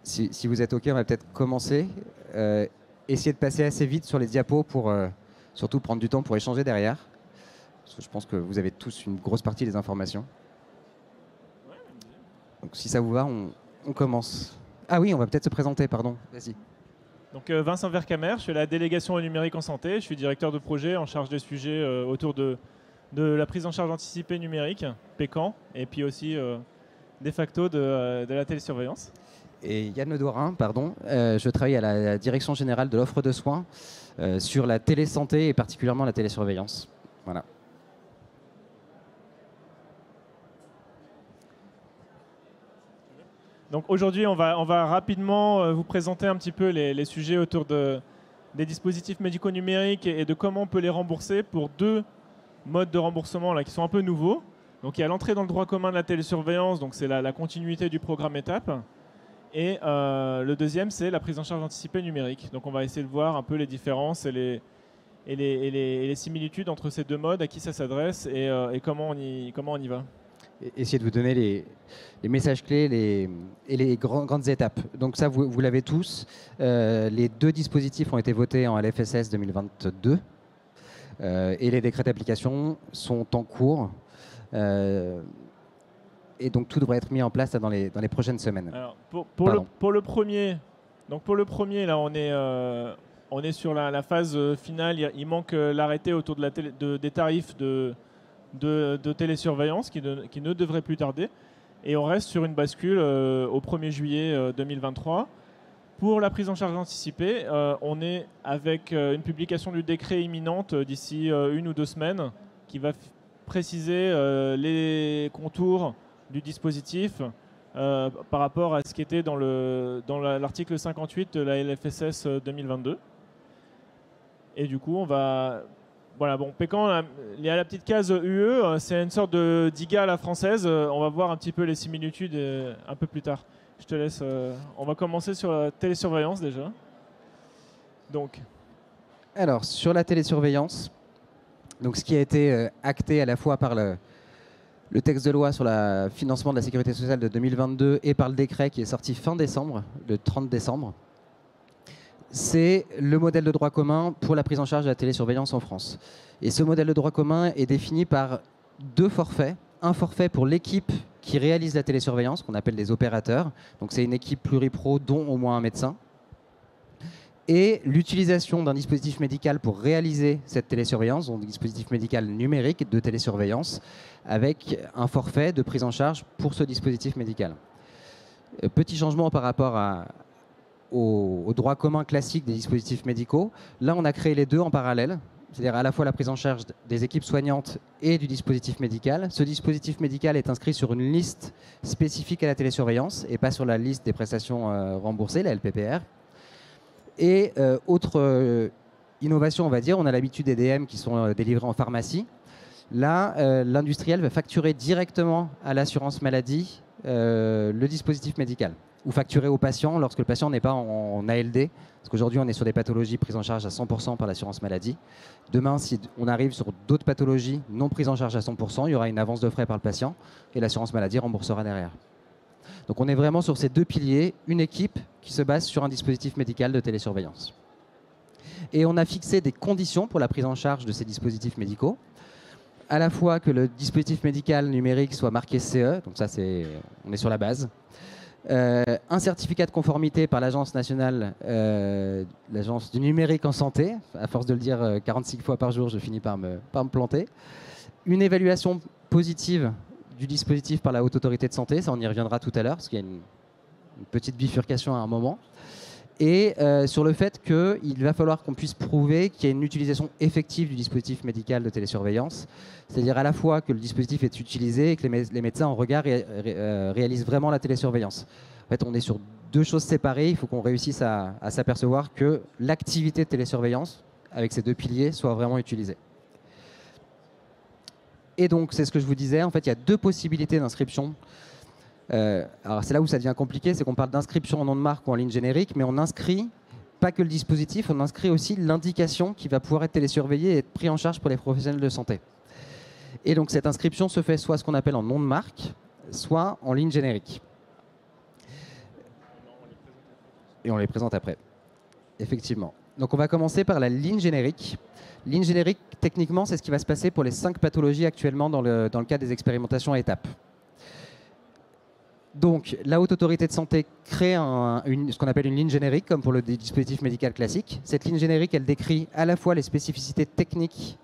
Si vous êtes OK, on va peut-être commencer. Essayer de passer assez vite sur les diapos pour surtout prendre du temps pour échanger derrière. Parce que je pense que vous avez tous une grosse partie des informations. Donc si ça vous va, on commence. Ah oui, on va peut-être se présenter, pardon. Vas-y. Donc Vincent Vercamer, je suis à la délégation au numérique en santé. Je suis directeur de projet en charge des sujets autour de la prise en charge anticipée numérique, PECAN, et puis aussi de facto de la télésurveillance. Et Yann Ledorin, pardon. Je travaille à la direction générale de l'offre de soins sur la télésanté et particulièrement la télésurveillance. Voilà. Donc aujourd'hui, on va rapidement vous présenter un petit peu les sujets autour des dispositifs médicaux numériques et de comment on peut les rembourser pour deux modes de remboursement là, qui sont un peu nouveaux. Donc il y a l'entrée dans le droit commun de la télésurveillance, donc c'est la continuité du programme étape. Et le deuxième, c'est la prise en charge anticipée numérique. Donc on va essayer de voir un peu les différences et les similitudes entre ces deux modes, à qui ça s'adresse et comment on y va. Essayer de vous donner les messages clés et les grandes étapes. Donc ça, vous l'avez tous. Les deux dispositifs ont été votés en LFSS 2022 et les décrets d'application sont en cours. Et donc tout devrait être mis en place là, dans les prochaines semaines. Alors, pour le premier, là, on est sur la phase finale. Il manque l'arrêté autour des tarifs de télésurveillance qui ne devrait plus tarder. Et on reste sur une bascule au 1er juillet 2023. Pour la prise en charge anticipée, on est avec une publication du décret imminente d'ici 1 ou 2 semaines qui va préciser les contours du dispositif par rapport à ce qui était dans l'article 58 de la LFSS 2022. Et du coup, on va... Voilà, bon, PECAN, il y a la petite case UE, c'est une sorte de DIGA à la française. On va voir un petit peu les similitudes un peu plus tard. Je te laisse. On va commencer sur la télésurveillance déjà. Donc. Alors, sur la télésurveillance, donc ce qui a été acté à la fois par le texte de loi sur le financement de la sécurité sociale de 2022 et par le décret qui est sorti fin décembre, le 30 décembre, c'est le modèle de droit commun pour la prise en charge de la télésurveillance en France. Et ce modèle de droit commun est défini par 2 forfaits. Un forfait pour l'équipe qui réalise la télésurveillance, qu'on appelle des opérateurs. Donc c'est une équipe pluripro dont au moins un médecin. Et l'utilisation d'un dispositif médical pour réaliser cette télésurveillance, donc un dispositif médical numérique de télésurveillance, avec un forfait de prise en charge pour ce dispositif médical. Petit changement par rapport au droit commun classique des dispositifs médicaux. Là, on a créé les deux en parallèle, c'est-à-dire à la fois la prise en charge des équipes soignantes et du dispositif médical. Ce dispositif médical est inscrit sur une liste spécifique à la télésurveillance et pas sur la liste des prestations remboursées, la LPPR. Et autre innovation, on va dire, on a l'habitude des DM qui sont délivrés en pharmacie. Là, l'industriel va facturer directement à l'assurance maladie le dispositif médical, ou facturer au patient lorsque le patient n'est pas en ALD, parce qu'aujourd'hui on est sur des pathologies prises en charge à 100% par l'assurance maladie. Demain, si on arrive sur d'autres pathologies non prises en charge à 100%, il y aura une avance de frais par le patient et l'assurance maladie remboursera derrière. Donc on est vraiment sur ces 2 piliers, une équipe qui se base sur un dispositif médical de télésurveillance. Et on a fixé des conditions pour la prise en charge de ces dispositifs médicaux, à la fois que le dispositif médical numérique soit marqué CE, donc ça on est sur la base, un certificat de conformité par l'Agence nationale, l'Agence du numérique en santé, à force de le dire 46 fois par jour, je finis par me planter, une évaluation positive du dispositif par la Haute Autorité de Santé, ça on y reviendra tout à l'heure, parce qu'il y a une petite bifurcation à un moment, et sur le fait qu'il va falloir qu'on puisse prouver qu'il y a une utilisation effective du dispositif médical de télésurveillance, c'est-à-dire à la fois que le dispositif est utilisé et que les médecins en regard réalisent vraiment la télésurveillance. En fait, on est sur 2 choses séparées, il faut qu'on réussisse à s'apercevoir que l'activité de télésurveillance, avec ces 2 piliers, soit vraiment utilisée. Et donc, c'est ce que je vous disais, en fait, il y a 2 possibilités d'inscription. Alors c'est là où ça devient compliqué, c'est qu'on parle d'inscription en nom de marque ou en ligne générique, mais on inscrit pas que le dispositif, on inscrit aussi l'indication qui va pouvoir être télésurveillée et être pris en charge pour les professionnels de santé. Et donc cette inscription se fait soit ce qu'on appelle en nom de marque, soit en ligne générique. et on les présente après. Effectivement. Donc on va commencer par la ligne générique. Ligne générique, techniquement, c'est ce qui va se passer pour les 5 pathologies actuellement dans le cadre des expérimentations à étapes. Donc, la Haute Autorité de Santé crée ce qu'on appelle une ligne générique, comme pour le dispositif médical classique. Cette ligne générique, elle décrit à la fois les spécificités techniques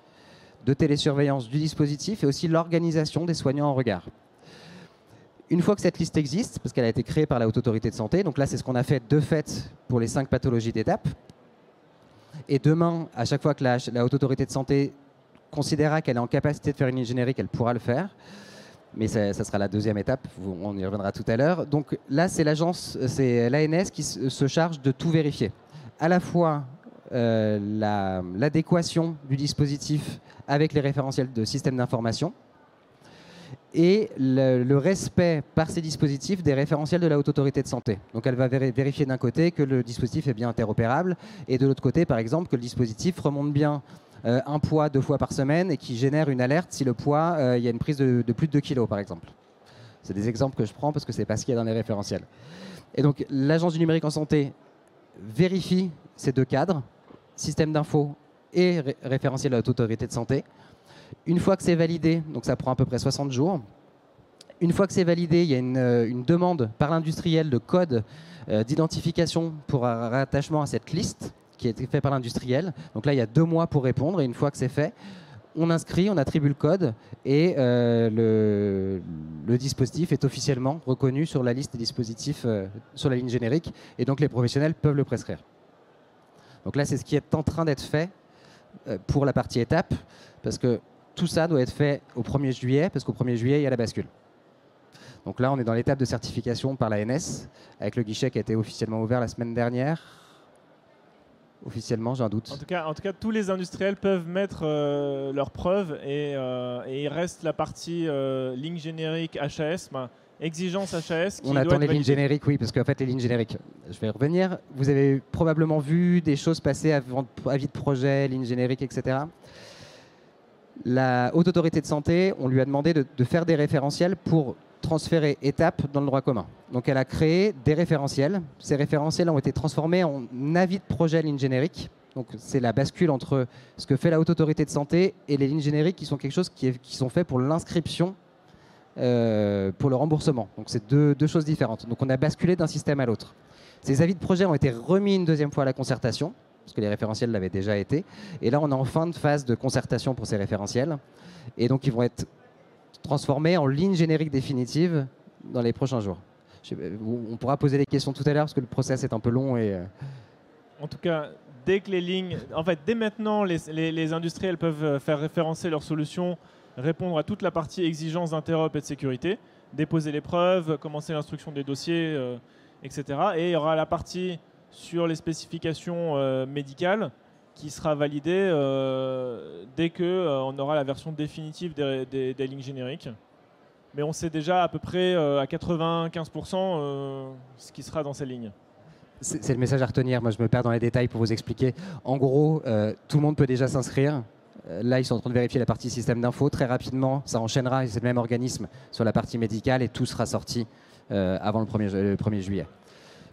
de télésurveillance du dispositif et aussi l'organisation des soignants en regard. Une fois que cette liste existe, parce qu'elle a été créée par la Haute Autorité de Santé, donc là, c'est ce qu'on a fait de fait pour les 5 pathologies d'étape. Et demain, à chaque fois que la Haute Autorité de Santé considérera qu'elle est en capacité de faire une ligne générique, elle pourra le faire. Mais ça sera la deuxième étape, on y reviendra tout à l'heure. Donc là, c'est l'ANS qui se charge de tout vérifier. À la fois l'adéquation du dispositif avec les référentiels de système d'information et le respect par ces dispositifs des référentiels de la Haute Autorité de Santé. Donc elle va vérifier d'un côté que le dispositif est bien interopérable et de l'autre côté, par exemple, que le dispositif remonte bien un poids 2 fois par semaine et qui génère une alerte si le poids, il y a une prise de plus de 2 kg par exemple. C'est des exemples que je prends parce que c'est pas ce qu'il y a dans les référentiels. Et donc l'Agence du numérique en santé vérifie ces 2 cadres, système d'info et référentiel de la Haute Autorité de Santé. Une fois que c'est validé, donc ça prend à peu près 60 jours, une fois que c'est validé, il y a une demande par l'industriel de code d'identification pour un rattachement à cette liste qui a été fait par l'industriel. Donc là, il y a 2 mois pour répondre. Et une fois que c'est fait, on inscrit, on attribue le code et le dispositif est officiellement reconnu sur la liste des dispositifs sur la ligne générique. Et donc, les professionnels peuvent le prescrire. Donc là, c'est ce qui est en train d'être fait pour la partie étape, parce que tout ça doit être fait au 1er juillet, parce qu'au 1er juillet, il y a la bascule. Donc là, on est dans l'étape de certification par l'ANS, avec le guichet qui a été officiellement ouvert la semaine dernière. Officiellement, j'ai un doute. En tout cas, tous les industriels peuvent mettre leurs preuves et il reste la partie ligne générique HAS, exigence HAS. On attend les lignes génériques, oui, parce qu'en fait, les lignes génériques, je vais revenir. Vous avez probablement vu des choses passer avis de projet, lignes génériques, etc. La Haute Autorité de Santé, on lui a demandé de faire des référentiels pour transférer étapes dans le droit commun. Donc elle a créé des référentiels. Ces référentiels ont été transformés en avis de projet ligne générique. Donc c'est la bascule entre ce que fait la Haute Autorité de Santé et les lignes génériques qui sont quelque chose qui sont faits pour l'inscription, pour le remboursement. Donc c'est deux choses différentes. Donc on a basculé d'un système à l'autre. Ces avis de projet ont été remis une deuxième fois à la concertation, parce que les référentiels l'avaient déjà été. Et là on est en fin de phase de concertation pour ces référentiels. Et donc ils vont être transformés en ligne générique définitive dans les prochains jours. On pourra poser des questions tout à l'heure parce que le process est un peu long. En tout cas, dès que les lignes, en fait, dès maintenant, les industriels peuvent faire référencer leurs solutions, répondre à toute la partie exigence d'interop et de sécurité, déposer les preuves, commencer l'instruction des dossiers, etc. Et il y aura la partie sur les spécifications médicales qui sera validée dès qu'on aura la version définitive des lignes génériques. Mais on sait déjà à peu près à 95% ce qui sera dans ces lignes. C'est le message à retenir. Moi, je me perds dans les détails pour vous expliquer. En gros, tout le monde peut déjà s'inscrire. Là, ils sont en train de vérifier la partie système d'info. Très rapidement, ça enchaînera. C'est le même organisme sur la partie médicale et tout sera sorti avant le 1er juillet.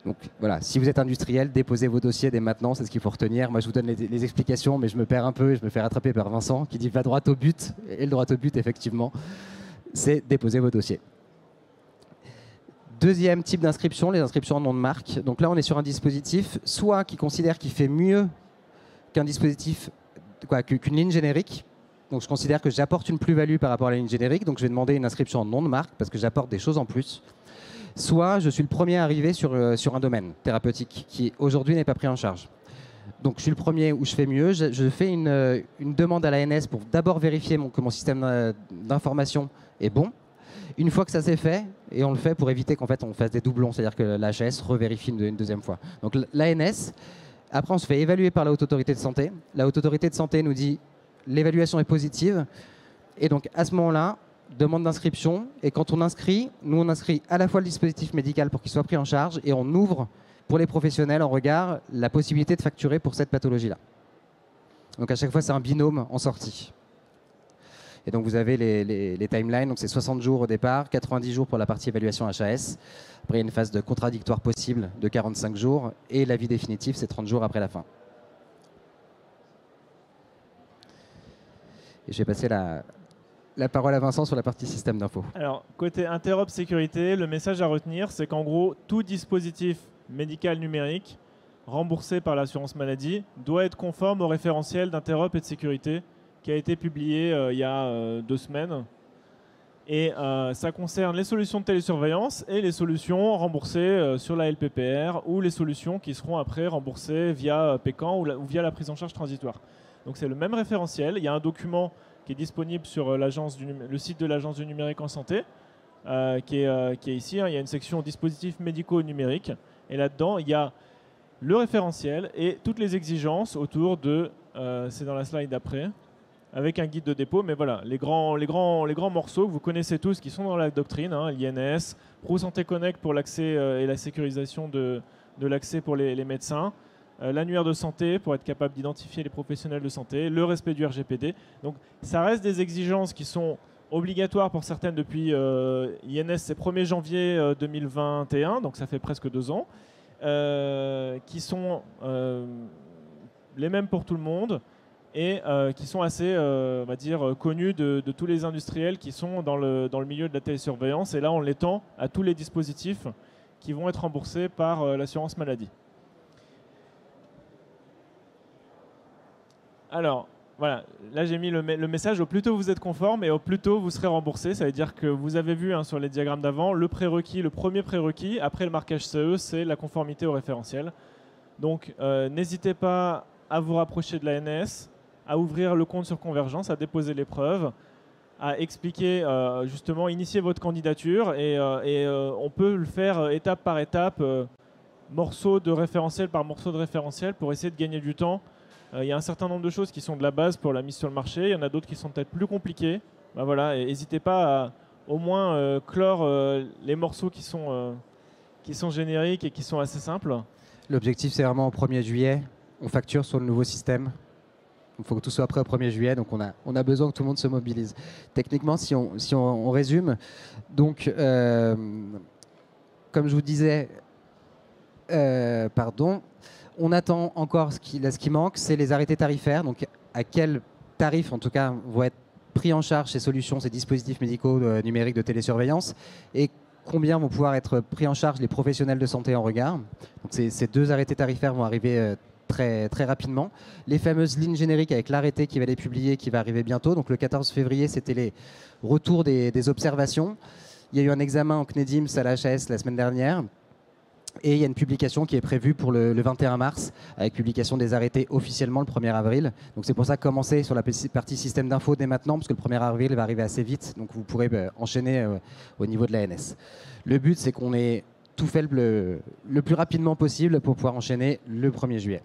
Donc voilà, si vous êtes industriel, déposez vos dossiers dès maintenant, c'est ce qu'il faut retenir. Moi, je vous donne les explications, mais je me perds un peu et je me fais rattraper par Vincent qui dit va droit au but. Et le droit au but, effectivement, c'est déposer vos dossiers. Deuxième type d'inscription, les inscriptions en nom de marque. Donc là, on est sur un dispositif, soit qui considère qu'il fait mieux qu'un dispositif, qu'une ligne générique. Donc je considère que j'apporte une plus-value par rapport à la ligne générique. Donc je vais demander une inscription en nom de marque parce que j'apporte des choses en plus. Soit je suis le premier à arriver sur un domaine thérapeutique qui aujourd'hui n'est pas pris en charge. Donc je suis le premier où je fais mieux. Je fais une demande à l'ANS pour d'abord vérifier que mon système d'information est bon. Une fois que ça s'est fait, et on le fait pour éviter qu'en fait on fasse des doublons, c'est-à-dire que l'HAS revérifie une deuxième fois. Donc l'ANS, après on se fait évaluer par la Haute Autorité de Santé. La Haute Autorité de Santé nous dit l'évaluation est positive. Et donc à ce moment-là, demande d'inscription. Et quand on inscrit, nous on inscrit à la fois le dispositif médical pour qu'il soit pris en charge et on ouvre pour les professionnels en regard la possibilité de facturer pour cette pathologie-là. Donc à chaque fois c'est un binôme en sortie. Et donc vous avez les timelines, donc c'est 60 jours au départ, 90 jours pour la partie évaluation HAS. Après, il y a une phase de contradictoire possible de 45 jours et l'avis définitif, c'est 30 jours après la fin. Et je vais passer la parole à Vincent sur la partie système d'info. Alors, côté interop sécurité, le message à retenir, c'est qu'en gros, tout dispositif médical numérique remboursé par l'assurance maladie doit être conforme au référentiel d'interop et de sécurité qui a été publié il y a 2 semaines. Et ça concerne les solutions de télésurveillance et les solutions remboursées sur la LPPR ou les solutions qui seront après remboursées via Pécan ou via la prise en charge transitoire. Donc c'est le même référentiel. Il y a un document qui est disponible sur le site de l'Agence du numérique en santé, qui est ici. Il y a une section dispositifs médicaux numériques. Et là-dedans, il y a le référentiel et toutes les exigences autour de, c'est dans la slide d'après, avec un guide de dépôt. Mais voilà, les grands morceaux que vous connaissez tous, qui sont dans la doctrine, l'INS, Pro Santé Connect pour l'accès et la sécurisation de l'accès pour les médecins, l'annuaire de santé pour être capable d'identifier les professionnels de santé, le respect du RGPD. Donc ça reste des exigences qui sont obligatoires pour certaines depuis INS, c'est 1er janvier 2021, donc ça fait presque 2 ans, qui sont les mêmes pour tout le monde et qui sont assez, on va dire, connus de tous les industriels qui sont dans le milieu de la télésurveillance. Et là, on l'étend à tous les dispositifs qui vont être remboursés par l'assurance maladie. Alors, voilà, là j'ai mis le message, au plus tôt vous êtes conforme et au plus tôt vous serez remboursé. Ça veut dire que vous avez vu sur les diagrammes d'avant, le prérequis, le premier prérequis, après le marquage CE, c'est la conformité au référentiel. Donc n'hésitez pas à vous rapprocher de l'ANS, à ouvrir le compte sur Convergence, à déposer les preuves, à expliquer, justement, initier votre candidature et on peut le faire étape par étape, morceau de référentiel par morceau de référentiel pour essayer de gagner du temps. Il y a un certain nombre de choses qui sont de la base pour la mise sur le marché. Il y en a d'autres qui sont peut-être plus compliquées. Ben voilà, n'hésitez pas à au moins clore les morceaux qui sont génériques et qui sont assez simples. L'objectif, c'est vraiment au 1er juillet. On facture sur le nouveau système. Il faut que tout soit prêt au 1er juillet. Donc, on a besoin que tout le monde se mobilise. Techniquement, si on résume, donc, comme je vous disais, on attend encore ce qui manque, c'est les arrêtés tarifaires. Donc, à quel tarif, en tout cas, vont être pris en charge ces solutions, ces dispositifs médicaux numériques de télésurveillance, et combien vont pouvoir être pris en charge les professionnels de santé en regard. Donc, ces 2 arrêtés tarifaires vont arriver très, très rapidement. Les fameuses lignes génériques avec l'arrêté qui va les publier, qui va arriver bientôt. Donc, le 14 février, c'était les retours des observations. Il y a eu un examen en CNEDIMS à la HAS la semaine dernière. Et il y a une publication qui est prévue pour le 21 mars, avec publication des arrêtés officiellement le 1er avril. Donc c'est pour ça commencer sur la partie système d'info dès maintenant, parce que le 1er avril va arriver assez vite, donc vous pourrez enchaîner au niveau de l'ANS. Le but, c'est qu'on ait tout fait le plus rapidement possible pour pouvoir enchaîner le 1er juillet.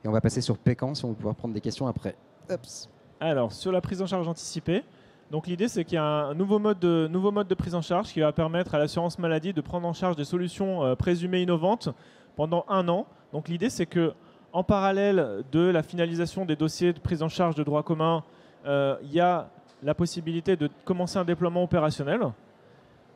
Et on va passer sur Pécan, si on va pouvoir prendre des questions après. Oups. Alors, sur la prise en charge anticipée, donc l'idée, c'est qu'il y a un nouveau mode de prise en charge qui va permettre à l'assurance maladie de prendre en charge des solutions présumées innovantes pendant 1 an. Donc l'idée, c'est qu'en parallèle de la finalisation des dossiers de prise en charge de droit commun, il y a la possibilité de commencer un déploiement opérationnel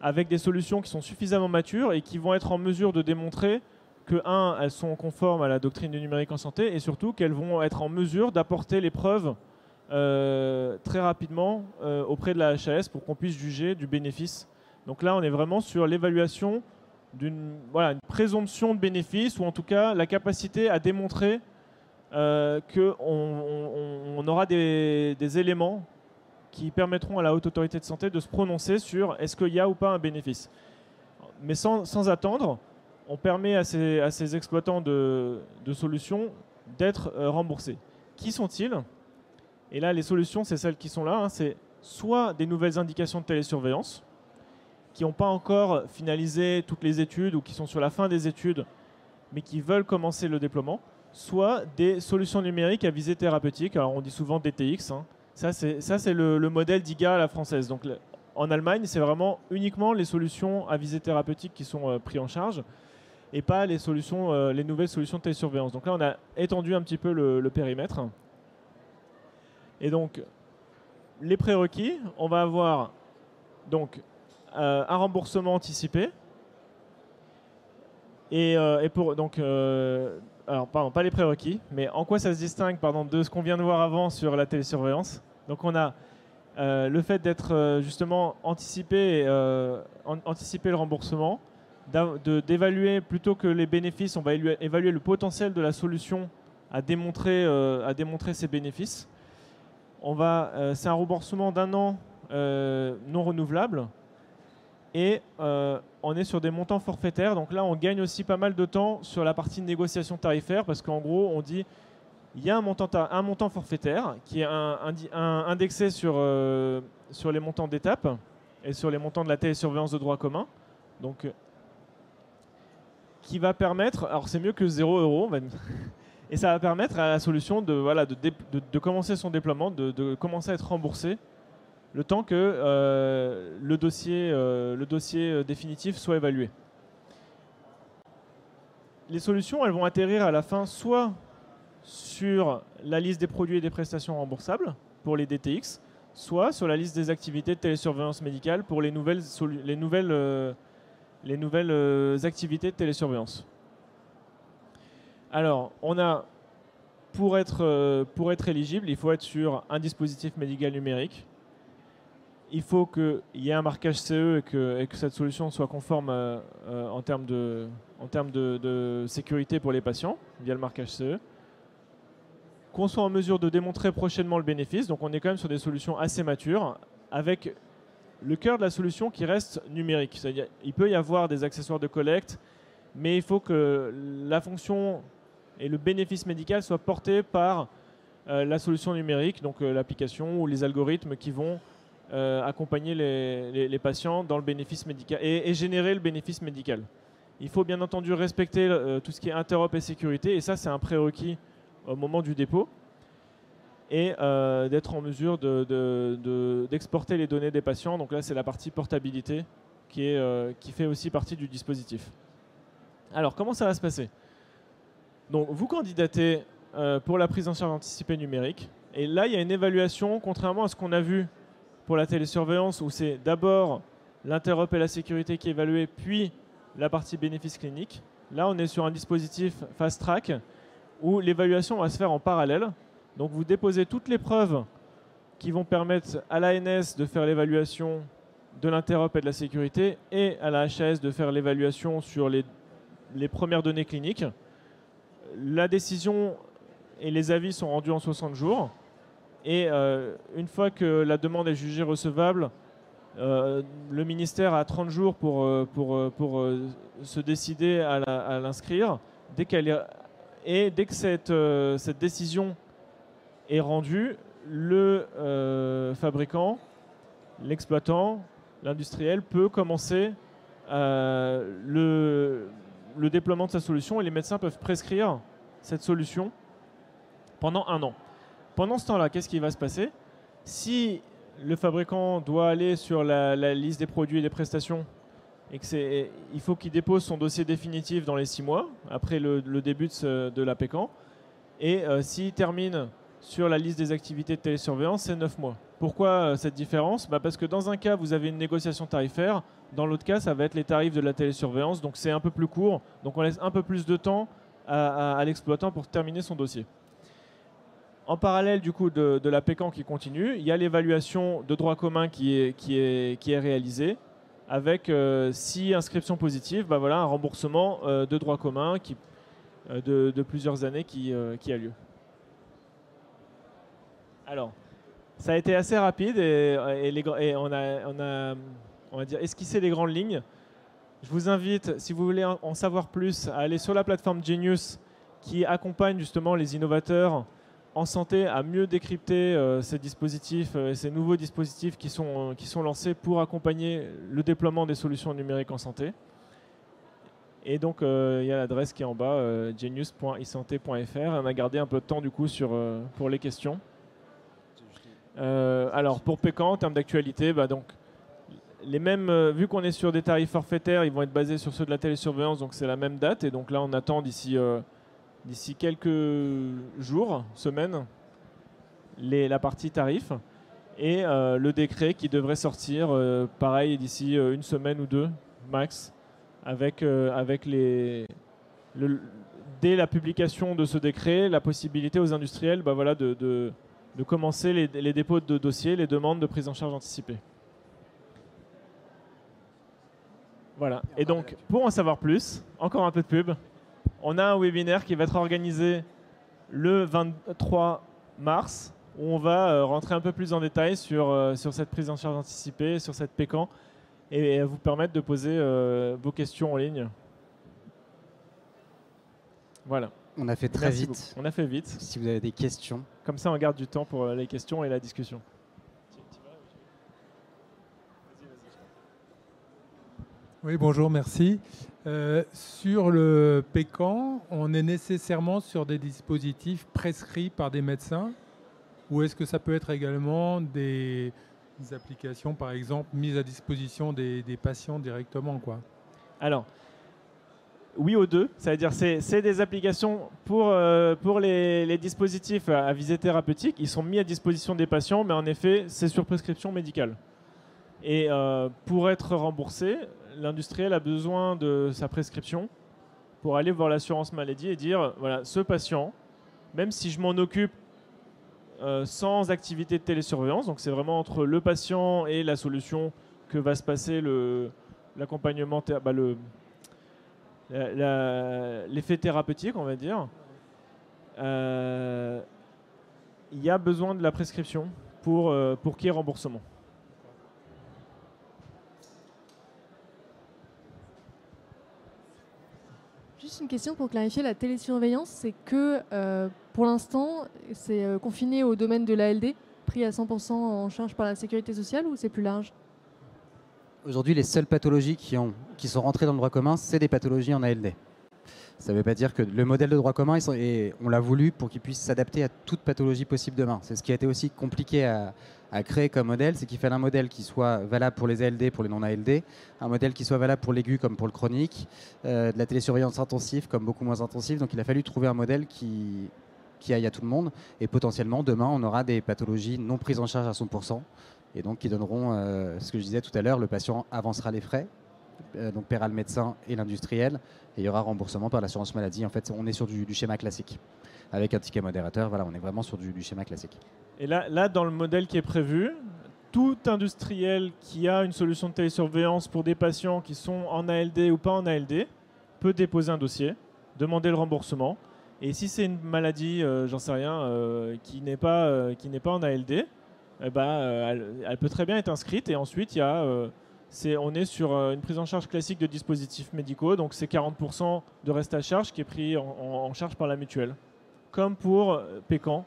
avec des solutions qui sont suffisamment matures et qui vont être en mesure de démontrer que, 1, elles sont conformes à la doctrine du numérique en santé et surtout qu'elles vont être en mesure d'apporter les preuves très rapidement auprès de la HAS pour qu'on puisse juger du bénéfice. Donc là, on est vraiment sur l'évaluation d'une une présomption de bénéfice ou en tout cas la capacité à démontrer qu'on aura des éléments qui permettront à la Haute Autorité de Santé de se prononcer sur est-ce qu'il y a ou pas un bénéfice. Mais sans attendre, on permet à ces exploitants de solutions d'être remboursés. Qui sont-ils ? Et là, les solutions, c'est celles qui sont là. C'est soit des nouvelles indications de télésurveillance qui n'ont pas encore finalisé toutes les études ou qui sont sur la fin des études, mais qui veulent commencer le déploiement, soit des solutions numériques à visée thérapeutique. Alors, on dit souvent DTX. Ça, c'est le modèle d'IGA à la française. Donc, en Allemagne, c'est vraiment uniquement les solutions à visée thérapeutique qui sont prises en charge et pas les nouvelles solutions de télésurveillance. Donc là, on a étendu un petit peu le périmètre. Et donc, les prérequis, on va avoir donc un remboursement anticipé. Alors, pardon, pas les prérequis, mais en quoi ça se distingue de ce qu'on vient de voir avant sur la télésurveillance. Donc on a le fait d'être justement anticiper le remboursement, d'évaluer plutôt que les bénéfices, on va évaluer le potentiel de la solution à démontrer ses bénéfices. C'est un remboursement d'1 an non renouvelable. Et on est sur des montants forfaitaires. Donc là, on gagne aussi pas mal de temps sur la partie négociation tarifaire parce qu'en gros, on dit il y a un montant forfaitaire qui est indexé sur les montants d'étape et sur les montants de la télésurveillance de droit commun. Donc, qui va permettre, alors c'est mieux que 0 €, et ça va permettre à la solution de commencer son déploiement, de commencer à être remboursé le temps que le dossier définitif soit évalué. Les solutions, elles vont atterrir à la fin soit sur la liste des produits et des prestations remboursables pour les DTX, soit sur la liste des activités de télésurveillance médicale pour les nouvelles activités de télésurveillance. Alors, pour être éligible, il faut être sur un dispositif médical numérique. Il faut qu'il y ait un marquage CE et que cette solution soit conforme en termes de sécurité pour les patients via le marquage CE. Qu'on soit en mesure de démontrer prochainement le bénéfice. Donc on est quand même sur des solutions assez matures avec le cœur de la solution qui reste numérique. C'est-à-dire il peut y avoir des accessoires de collecte, mais il faut que la fonction et le bénéfice médical soient portés par la solution numérique, donc l'application ou les algorithmes qui vont accompagner les patients dans le bénéfice médical et générer le bénéfice médical. Il faut bien entendu respecter tout ce qui est interop et sécurité, et ça c'est un prérequis au moment du dépôt, et d'être en mesure d'exporter les données des patients. Donc là c'est la partie portabilité qui fait aussi partie du dispositif. Alors comment ça va se passer? Donc vous candidatez pour la prise en charge anticipée numérique, et là il y a une évaluation, contrairement à ce qu'on a vu pour la télésurveillance où c'est d'abord l'interop et la sécurité qui est évaluée, puis la partie bénéfice clinique. Là, on est sur un dispositif fast track où l'évaluation va se faire en parallèle. Donc, vous déposez toutes les preuves qui vont permettre à l'ANS de faire l'évaluation de l'interop et de la sécurité et à la HAS de faire l'évaluation sur les premières données cliniques. La décision et les avis sont rendus en 60 jours. Et une fois que la demande est jugée recevable, le ministère a 30 jours pour se décider à l'inscrire. Dès que cette décision est rendue, le fabricant, l'exploitant, l'industriel peut commencer le déploiement de sa solution, et les médecins peuvent prescrire cette solution pendant 1 an. Pendant ce temps-là, qu'est-ce qui va se passer? Si le fabricant doit aller sur la liste des produits et des prestations, et il faut qu'il dépose son dossier définitif dans les 6 mois, après le début de l'APECAN, et s'il termine sur la liste des activités de télésurveillance, c'est 9 mois. Pourquoi cette différence? Parce que dans un cas, vous avez une négociation tarifaire, dans l'autre cas, ça va être les tarifs de la télésurveillance, donc c'est un peu plus court, donc on laisse un peu plus de temps à l'exploitant pour terminer son dossier. En parallèle du coup de l'APECAN qui continue, il y a l'évaluation de droit commun qui est réalisée avec 6 inscriptions positives, un remboursement de droit commun de plusieurs années qui a lieu. Alors, ça a été assez rapide et on va dire esquissé les grandes lignes. Je vous invite, si vous voulez en savoir plus, à aller sur la plateforme Genius qui accompagne justement les innovateurs en santé à mieux décrypter ces dispositifs, ces nouveaux dispositifs qui sont lancés pour accompagner le déploiement des solutions numériques en santé. Et donc, il y a l'adresse qui est en bas, genius.isanté.fr. On a gardé un peu de temps du coup pour les questions. Alors, pour Pécan, en termes d'actualité, donc, vu qu'on est sur des tarifs forfaitaires, ils vont être basés sur ceux de la télésurveillance, donc c'est la même date. Et donc là, on attend d'ici quelques jours, semaines, la partie tarif. et le décret qui devrait sortir, pareil, d'ici une semaine ou deux, max, avec dès la publication de ce décret, la possibilité aux industriels de commencer les dépôts de dossiers, les demandes de prise en charge anticipée. Voilà. Et donc, pour en savoir plus, encore un peu de pub, on a un webinaire qui va être organisé le 23 mars, où on va rentrer un peu plus en détail sur cette prise en charge anticipée, sur cette PECAN, et vous permettre de poser vos questions en ligne. Voilà. On a fait très vite. Beaucoup. On a fait vite. Si vous avez des questions. Comme ça, on garde du temps pour les questions et la discussion. Oui, bonjour, merci. Sur le PECAN, on est nécessairement sur des dispositifs prescrits par des médecins ou est-ce que ça peut être également des applications, par exemple, mises à disposition des patients directement, quoi? Alors, oui aux deux, ça veut dire c'est des applications pour les dispositifs à visée thérapeutique. Ils sont mis à disposition des patients, mais en effet, c'est sur prescription médicale. Et pour être remboursé, l'industriel a besoin de sa prescription pour aller voir l'assurance maladie et dire, voilà, ce patient, même si je m'en occupe sans activité de télésurveillance, donc c'est vraiment entre le patient et la solution que va se passer l'accompagnement, l'effet thérapeutique, on va dire, il y a besoin de la prescription pour qu'il y ait remboursement. Juste une question pour clarifier, la télésurveillance, c'est que pour l'instant, c'est confiné au domaine de l'ALD, pris à 100% en charge par la sécurité sociale, ou c'est plus large? Aujourd'hui, les seules pathologies qui sont rentrées dans le droit commun, c'est des pathologies en ALD. Ça ne veut pas dire que le modèle de droit commun, on l'a voulu pour qu'il puisse s'adapter à toute pathologie possible demain. C'est ce qui a été aussi compliqué à créer comme modèle, c'est qu'il fallait un modèle qui soit valable pour les ALD, pour les non-ALD, un modèle qui soit valable pour l'aigu comme pour le chronique, de la télésurveillance intensive comme beaucoup moins intensive. Donc il a fallu trouver un modèle qui aille à tout le monde. Et potentiellement, demain, on aura des pathologies non prises en charge à 100%. Et donc qui donneront, ce que je disais tout à l'heure, le patient avancera les frais, donc paiera le médecin et l'industriel, et il y aura remboursement par l'assurance maladie. En fait, on est sur du schéma classique. Avec un ticket modérateur, voilà, on est vraiment sur du schéma classique. Et là, dans le modèle qui est prévu, tout industriel qui a une solution de télésurveillance pour des patients qui sont en ALD ou pas en ALD peut déposer un dossier, demander le remboursement. Et si c'est une maladie, j'en sais rien, qui n'est pas en ALD, elle peut très bien être inscrite. Et ensuite, on est sur une prise en charge classique de dispositifs médicaux. Donc c'est 40% de reste à charge qui est pris en charge par la mutuelle. Comme pour PECAN.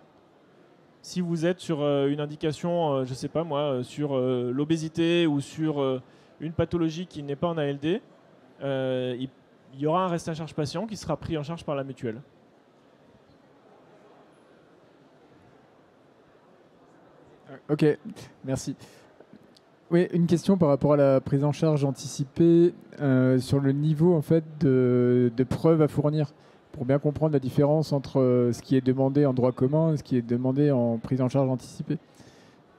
Si vous êtes sur une indication, je ne sais pas moi, sur l'obésité ou sur une pathologie qui n'est pas en ALD, il y aura un reste à charge patient qui sera pris en charge par la mutuelle. Ok, merci. Oui, une question par rapport à la prise en charge anticipée sur le niveau en fait de preuves à fournir, pour bien comprendre la différence entre ce qui est demandé en droit commun et ce qui est demandé en prise en charge anticipée.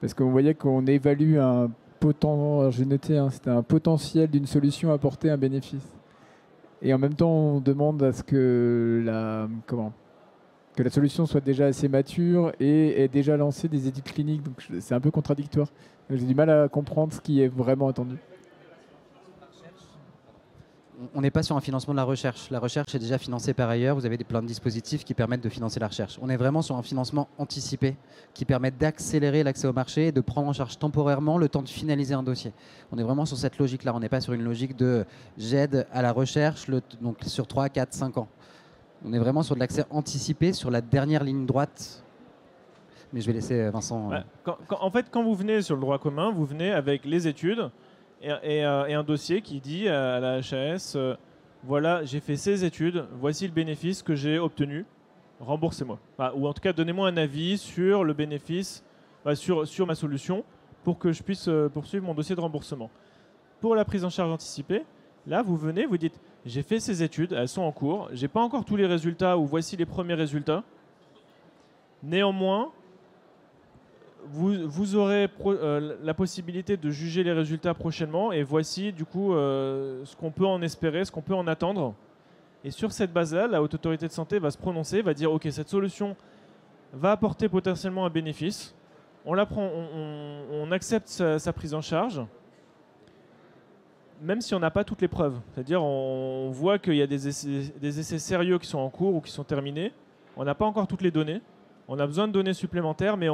Parce qu'on voyait qu'on évalue un potentiel, j'ai noté, c'était un potentiel d'une solution à apporter un bénéfice. Et en même temps, on demande à ce que la solution soit déjà assez mature et ait déjà lancé des études cliniques. Donc c'est un peu contradictoire. J'ai du mal à comprendre ce qui est vraiment attendu. On n'est pas sur un financement de la recherche. La recherche est déjà financée par ailleurs. Vous avez plein de dispositifs qui permettent de financer la recherche. On est vraiment sur un financement anticipé qui permet d'accélérer l'accès au marché et de prendre en charge temporairement le temps de finaliser un dossier. On est vraiment sur cette logique-là. On n'est pas sur une logique de j'aide à la recherche donc sur 3, 4, 5 ans. On est vraiment sur de l'accès anticipé sur la dernière ligne droite. Mais je vais laisser Vincent... En fait, quand vous venez sur le droit commun, vous venez avec les études et un dossier qui dit à la HAS, voilà, j'ai fait ces études, voici le bénéfice que j'ai obtenu, remboursez-moi. Ou en tout cas, donnez-moi un avis sur le bénéfice, sur ma solution, pour que je puisse poursuivre mon dossier de remboursement. Pour la prise en charge anticipée, là, vous venez, vous dites, j'ai fait ces études, elles sont en cours, j'ai pas encore tous les résultats, ou voici les premiers résultats. Néanmoins, vous aurez la possibilité de juger les résultats prochainement et voici du coup ce qu'on peut en espérer, ce qu'on peut en attendre. Et sur cette base-là, la Haute Autorité de Santé va se prononcer, va dire ok, cette solution va apporter potentiellement un bénéfice, on accepte sa prise en charge, même si on n'a pas toutes les preuves. C'est-à-dire on voit qu'il y a des essais sérieux qui sont en cours ou qui sont terminés, on n'a pas encore toutes les données, on a besoin de données supplémentaires, mais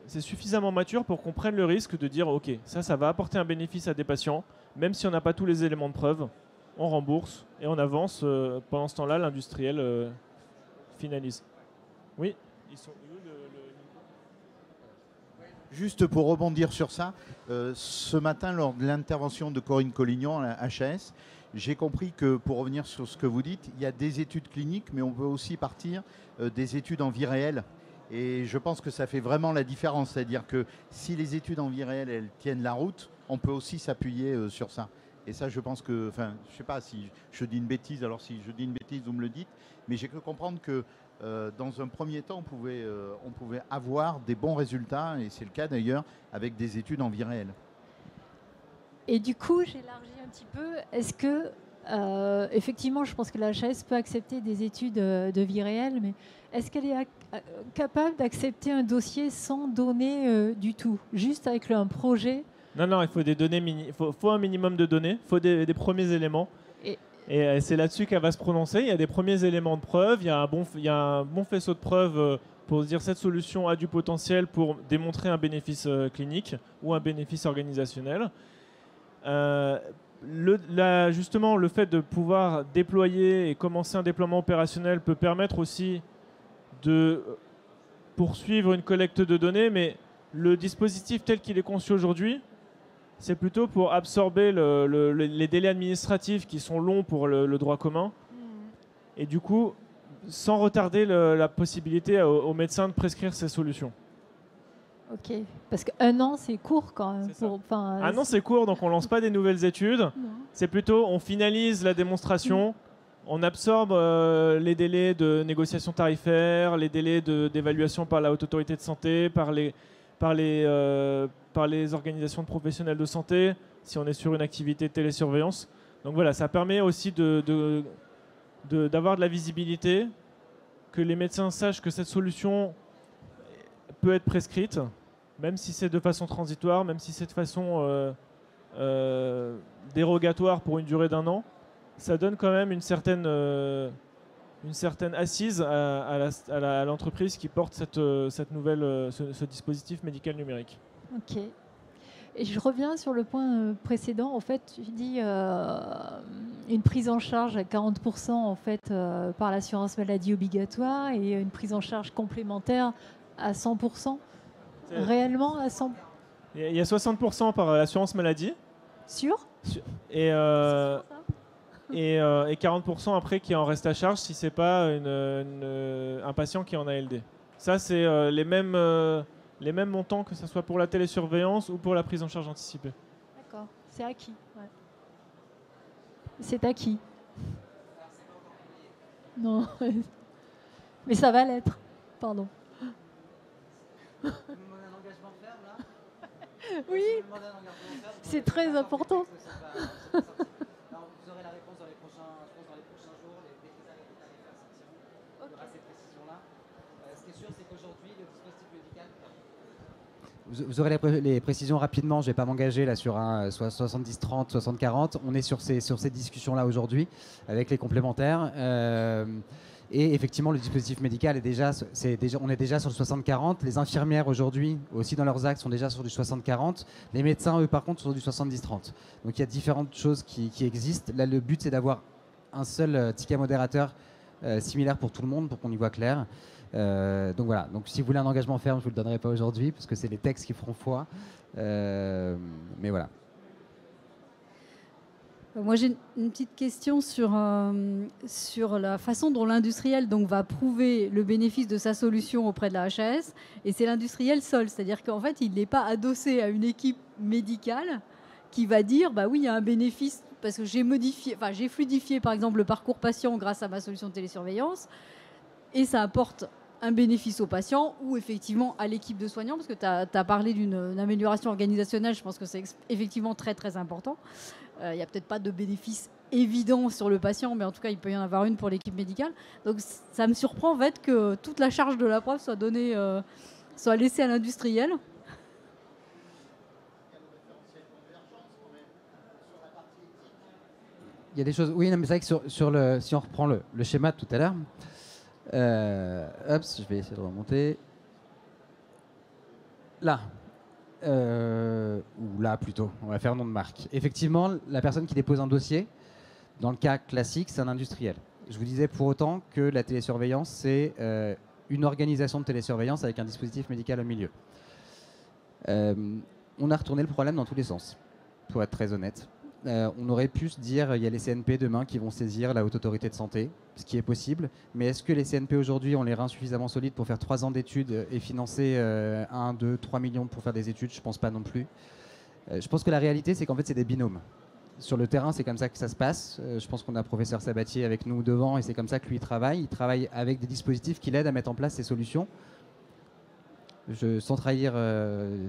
c'est suffisamment mature pour qu'on prenne le risque de dire ok, ça va apporter un bénéfice à des patients, même si on n'a pas tous les éléments de preuve, on rembourse et on avance. Pendant ce temps-là, l'industriel finalise. Oui, ils sont Juste pour rebondir sur ça, ce matin, lors de l'intervention de Corinne Collignon à la HAS, j'ai compris que, pour revenir sur ce que vous dites, il y a des études cliniques, mais on peut aussi partir des études en vie réelle. Et je pense que ça fait vraiment la différence. C'est-à-dire que si les études en vie réelle, elles tiennent la route, on peut aussi s'appuyer sur ça. Et ça, je pense que, enfin, je ne sais pas si je dis une bêtise, alors si je dis une bêtise, vous me le dites, mais j'ai cru comprendre que dans un premier temps, on pouvait avoir des bons résultats, et c'est le cas d'ailleurs, avec des études en vie réelle. Et du coup, j'élargis un petit peu. Est-ce que, effectivement, je pense que la HAS peut accepter des études de vie réelle, mais est-ce qu'elle est capable d'accepter un dossier sans données du tout, juste avec un projet? Non, il faut des données, faut un minimum de données, il faut des premiers éléments. Et c'est là-dessus qu'elle va se prononcer. Il y a des premiers éléments de preuve, il y a un bon faisceau de preuves pour se dire cette solution a du potentiel pour démontrer un bénéfice clinique ou un bénéfice organisationnel. Justement, le fait de pouvoir déployer et commencer un déploiement opérationnel peut permettre aussi de poursuivre une collecte de données, mais le dispositif tel qu'il est conçu aujourd'hui, c'est plutôt pour absorber les délais administratifs qui sont longs pour le droit commun. Et du coup, sans retarder la possibilité aux médecins de prescrire ces solutions. Ok, parce qu'un an, c'est court quand même. Un an, c'est court, donc on ne lance pas des nouvelles études. C'est plutôt, on finalise la démonstration, on absorbe les délais de négociation tarifaire, les délais d'évaluation par la Haute Autorité de Santé, par les organisations de professionnels de santé, si on est sur une activité de télésurveillance. Donc voilà, ça permet aussi d'avoir de la visibilité, que les médecins sachent que cette solution peut être prescrite, même si c'est de façon transitoire, même si c'est de façon dérogatoire pour une durée d'1 an. Ça donne quand même une certaine assise à l'entreprise qui porte ce dispositif médical numérique. Ok. Et je reviens sur le point précédent. En fait, tu dis une prise en charge à 40% en fait, par l'assurance maladie obligatoire et une prise en charge complémentaire à 100%. Réellement à 100%. Il y a 60% par l'assurance maladie. Sûr ? Et 40% après qui en reste à charge si ce n'est pas un patient qui est en ALD. Ça, c'est les mêmes montants que ce soit pour la télésurveillance ou pour la prise en charge anticipée. D'accord, c'est acquis. Ouais. C'est acquis. Non, mais ça va l'être. Pardon. Oui, c'est très important. Vous aurez la réponse dans les prochains jours, les décrets tarifaires sortiront. Il y aura ces précisions-là. Ce qui est sûr, c'est qu'aujourd'hui, le dispositif médical... Vous aurez les précisions rapidement, je ne vais pas m'engager là sur un 70-30, 60-40. On est sur ces discussions-là aujourd'hui avec les complémentaires. Et effectivement, le dispositif médical on est déjà sur le 60-40. Les infirmières aujourd'hui, aussi dans leurs actes, sont déjà sur du 60-40. Les médecins, eux, par contre, sont sur du 70-30. Donc il y a différentes choses qui existent. Là, le but, c'est d'avoir un seul ticket modérateur similaire pour tout le monde, pour qu'on y voit clair. Donc voilà. Donc si vous voulez un engagement ferme, je ne vous le donnerai pas aujourd'hui, parce que c'est les textes qui feront foi. Mais voilà. Moi, j'ai une petite question sur la façon dont l'industriel va prouver le bénéfice de sa solution auprès de la HAS. Et c'est l'industriel seul. C'est-à-dire qu'en fait, il n'est pas adossé à une équipe médicale qui va dire bah oui, il y a un bénéfice parce que j'ai fluidifié, par exemple, le parcours patient grâce à ma solution de télésurveillance. Et ça apporte un bénéfice aux patients ou effectivement à l'équipe de soignants, parce que tu as parlé d'une amélioration organisationnelle, je pense que c'est effectivement très très important. Il n'y a peut-être pas de bénéfice évident sur le patient, mais en tout cas il peut y en avoir une pour l'équipe médicale. Donc ça me surprend en fait que toute la charge de la preuve soit donnée, soit laissée à l'industriel. Il y a des choses. Oui, non, mais c'est vrai que si on reprend le schéma de tout à l'heure, hop, je vais essayer de remonter. Là. Ou là plutôt, on va faire nom de marque. Effectivement, la personne qui dépose un dossier, dans le cas classique, c'est un industriel. Je vous disais pour autant que la télésurveillance, c'est une organisation de télésurveillance avec un dispositif médical au milieu. On a retourné le problème dans tous les sens, pour être très honnête. On aurait pu se dire il y a les CNP demain qui vont saisir la Haute Autorité de Santé, ce qui est possible. Mais est-ce que les CNP aujourd'hui ont les reins suffisamment solides pour faire 3 ans d'études et financer 1, 2, 3 millions pour faire des études? Je ne pense pas non plus. Je pense que la réalité, c'est qu'en fait, c'est des binômes. Sur le terrain, c'est comme ça que ça se passe. Je pense qu'on a professeur Sabatier avec nous devant et c'est comme ça que lui travaille. Il travaille avec des dispositifs qui l'aident à mettre en place ces solutions. Sans trahir,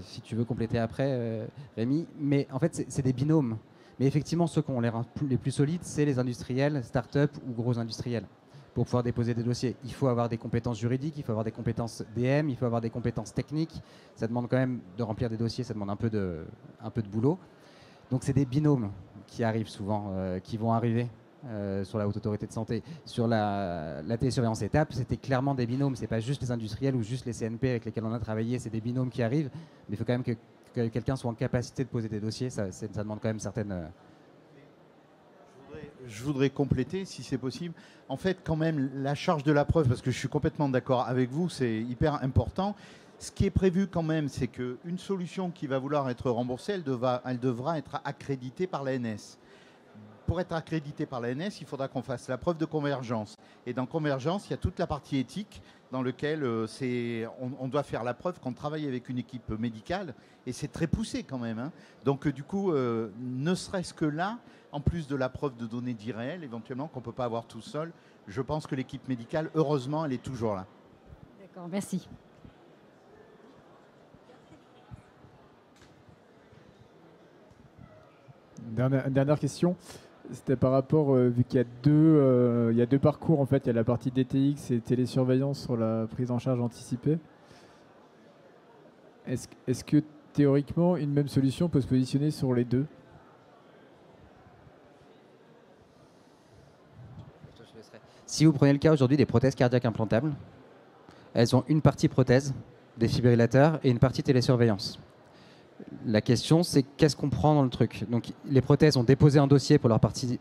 si tu veux compléter après, Rémi. Mais en fait, c'est des binômes. Mais effectivement, ceux qui ont les reins les plus solides, c'est les industriels, start-up ou gros industriels. Pour pouvoir déposer des dossiers, il faut avoir des compétences juridiques, il faut avoir des compétences DM, il faut avoir des compétences techniques. Ça demande quand même de remplir des dossiers, ça demande un peu de boulot. Donc c'est des binômes qui arrivent souvent, qui vont arriver sur la Haute Autorité de Santé. Sur la télésurveillance étape, c'était clairement des binômes. C'est pas juste les industriels ou juste les CNP avec lesquels on a travaillé, c'est des binômes qui arrivent. Mais il faut quand même que quelqu'un soit en capacité de poser des dossiers, ça demande quand même certaines... Je voudrais compléter, si c'est possible. En fait, quand même, la charge de la preuve, parce que je suis complètement d'accord avec vous, c'est hyper important. Ce qui est prévu quand même, c'est qu'une solution qui va vouloir être remboursée, elle devra être accréditée par l'ANS. Pour être accrédité par l'ANS, il faudra qu'on fasse la preuve de convergence. Et dans convergence, il y a toute la partie éthique dans laquelle on doit faire la preuve qu'on travaille avec une équipe médicale. Et c'est très poussé quand même. Hein. Donc du coup, ne serait-ce que là, en plus de la preuve de données dits réelles, éventuellement, qu'on ne peut pas avoir tout seul, je pense que l'équipe médicale, heureusement, elle est toujours là. D'accord, merci. Dernière question. C'était par rapport, vu qu'il y a deux parcours, en fait, il y a la partie DTX et télésurveillance sur la prise en charge anticipée. Est-ce que théoriquement, une même solution peut se positionner sur les deux? Si vous prenez le cas aujourd'hui des prothèses cardiaques implantables, elles ont une partie prothèse, défibrillateur, et une partie télésurveillance. La question, c'est qu'est-ce qu'on prend dans le truc. Donc, les prothèses ont déposé un dossier pour leur partie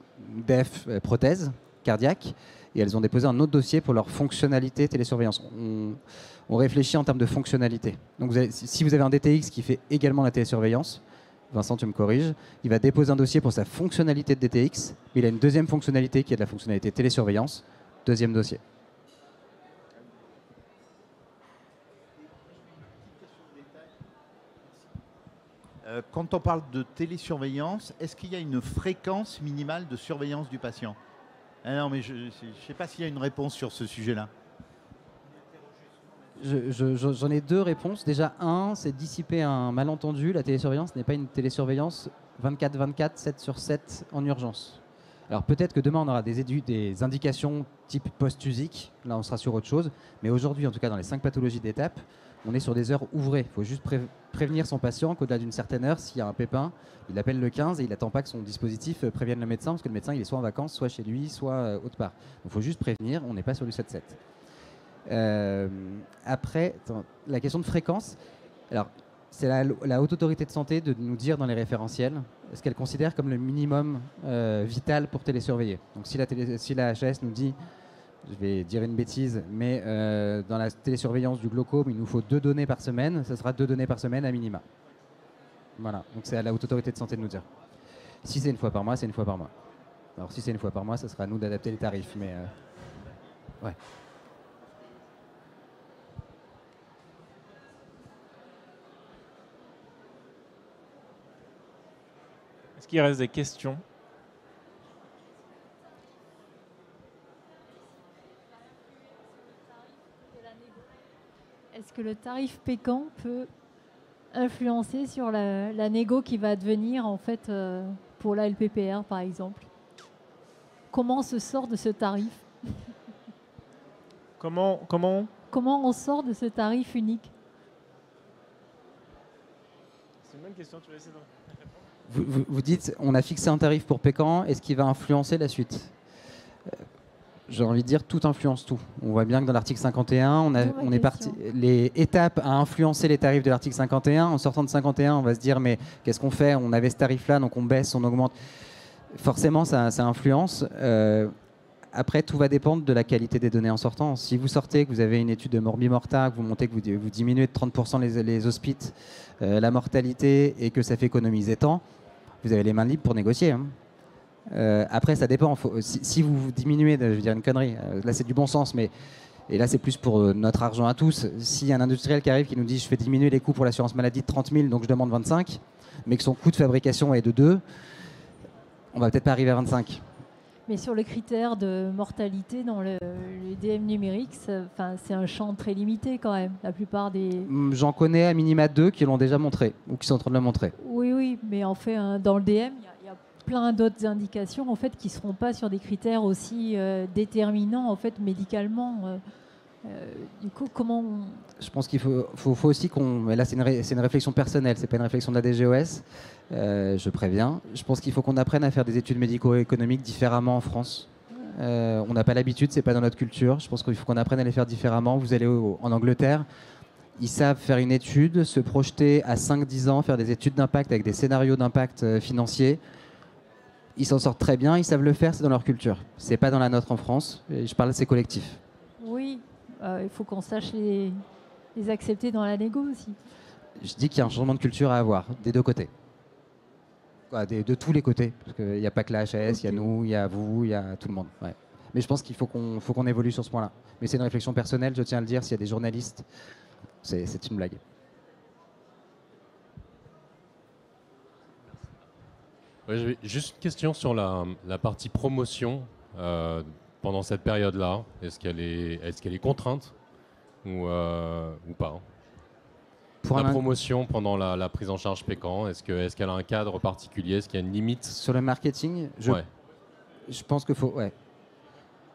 DEF prothèse cardiaque et elles ont déposé un autre dossier pour leur fonctionnalité télésurveillance. On réfléchit en termes de fonctionnalité. Donc, si vous avez un DTX qui fait également la télésurveillance, Vincent, tu me corriges, il va déposer un dossier pour sa fonctionnalité de DTX, mais il a une deuxième fonctionnalité qui est de la fonctionnalité télésurveillance, deuxième dossier. Quand on parle de télésurveillance, est-ce qu'il y a une fréquence minimale de surveillance du patient? Non, mais je ne sais pas s'il y a une réponse sur ce sujet-là. J'en ai deux réponses. Déjà, un, c'est dissiper un malentendu. La télésurveillance n'est pas une télésurveillance 24/24, 7 sur 7 en urgence. Alors peut-être que demain, on aura des indications type post-usique. Là, on sera sur autre chose. Mais aujourd'hui, en tout cas, dans les 5 pathologies d'étape, on est sur des heures ouvrées. Il faut juste prévenir son patient qu'au-delà d'une certaine heure, s'il y a un pépin, il appelle le 15 et il n'attend pas que son dispositif prévienne le médecin, parce que le médecin, il est soit en vacances, soit chez lui, soit autre part. Donc il faut juste prévenir, on n'est pas sur du 7-7. Après, la question de fréquence. Alors, c'est la Haute Autorité de Santé de nous dire dans les référentiels ce qu'elle considère comme le minimum vital pour télésurveiller. Donc si la HAS nous dit, je vais dire une bêtise, mais dans la télésurveillance du glaucome, il nous faut 2 données par semaine, ce sera 2 données par semaine à minima. Voilà, donc c'est à la Haute Autorité de Santé de nous dire. Si c'est une fois par mois, c'est une fois par mois. Alors si c'est une fois par mois, ce sera à nous d'adapter les tarifs, mais ouais. Est-ce qu'il reste des questions? Est-ce que le tarif Pécan peut influencer sur la négo qui va advenir en fait pour la LPPR par exemple? Comment on se sort de ce tarif? Comment on sort de ce tarif unique? C'est une bonne question, tu vas essayer de... Vous dites, on a fixé un tarif pour Pécan, est-ce qu'il va influencer la suite? J'ai envie de dire, tout influence tout. On voit bien que dans l'article 51, on est parti. Les étapes à influencer les tarifs de l'article 51. En sortant de 51, on va se dire, mais qu'est-ce qu'on fait? On avait ce tarif-là, donc on baisse, on augmente. Forcément, ça influence. Après, tout va dépendre de la qualité des données en sortant. Si vous sortez, que vous avez une étude de Morbi-Morta, que vous montez, que vous diminuez de 30% les hospices, la mortalité, et que ça fait économiser temps, vous avez les mains libres pour négocier. Hein. Après, ça dépend. Si vous diminuez, je vais dire une connerie, là c'est du bon sens, mais et là c'est plus pour notre argent à tous. S'il y a un industriel qui arrive qui nous dit je fais diminuer les coûts pour l'assurance maladie de 30 000, donc je demande 25, mais que son coût de fabrication est de 2, on va peut-être pas arriver à 25. Mais sur le critère de mortalité dans les DM numériques, c'est un champ très limité quand même. La plupart des... J'en connais à minima 2 qui l'ont déjà montré ou qui sont en train de le montrer. Oui, mais en fait, dans le DM, il y a plein d'autres indications en fait, qui ne seront pas sur des critères aussi déterminants en fait, médicalement. Du coup, comment Je pense qu'il faut aussi qu'on... Mais là, c'est une réflexion personnelle, c'est pas une réflexion de la DGOS. Je préviens. Je pense qu'il faut qu'on apprenne à faire des études médico-économiques différemment en France. On n'a pas l'habitude, c'est pas dans notre culture. Je pense qu'il faut qu'on apprenne à les faire différemment. Vous allez en Angleterre, ils savent faire une étude, se projeter à 5-10 ans, faire des études d'impact avec des scénarios d'impact financiers. Ils s'en sortent très bien, ils savent le faire, c'est dans leur culture. C'est pas dans la nôtre en France. Et je parle de ces collectifs. Oui, il faut qu'on sache les accepter dans la négo aussi. Je dis qu'il y a un changement de culture à avoir, des deux côtés. De tous les côtés, parce qu'il n'y a pas que la HAS, il y a nous, il y a vous, il y a tout le monde. Ouais. Mais je pense qu'il faut qu'on évolue sur ce point-là. Mais c'est une réflexion personnelle, je tiens à le dire, s'il y a des journalistes, c'est une blague. Ouais, juste une question sur la partie promotion pendant cette période-là. Est-ce qu'elle est contrainte ou pas? Pour la promotion pendant la prise en charge Pécan, est-ce qu'elle a un cadre particulier? Est-ce qu'il y a une limite? Sur le marketing, je pense qu'il faut... Ouais.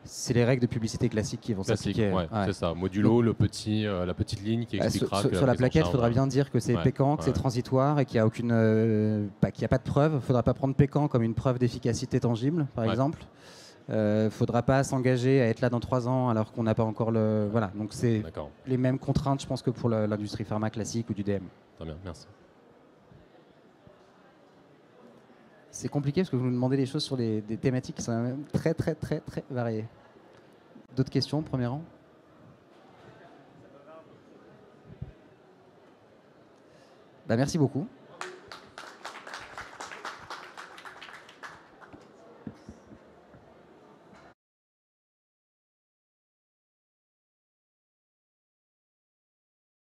C'est les règles de publicité classiques qui vont s'appliquer. Ouais, c'est ça. Modulo, la petite ligne qui expliquera que sur la plaquette, il faudra bien dire que c'est Pécan, que c'est transitoire et qu'il n'y a qu'il n'y a pas de preuve. Il ne faudra pas prendre Pécan comme une preuve d'efficacité tangible, par exemple. Il ne faudra pas s'engager à être là dans 3 ans alors qu'on n'a pas encore le... Voilà, donc c'est les mêmes contraintes, je pense, que pour l'industrie pharma classique ou du DM. Très bien, merci. C'est compliqué parce que vous nous demandez des choses sur des thématiques qui sont même très, très, très, très variées. D'autres questions, premier rang? Merci beaucoup.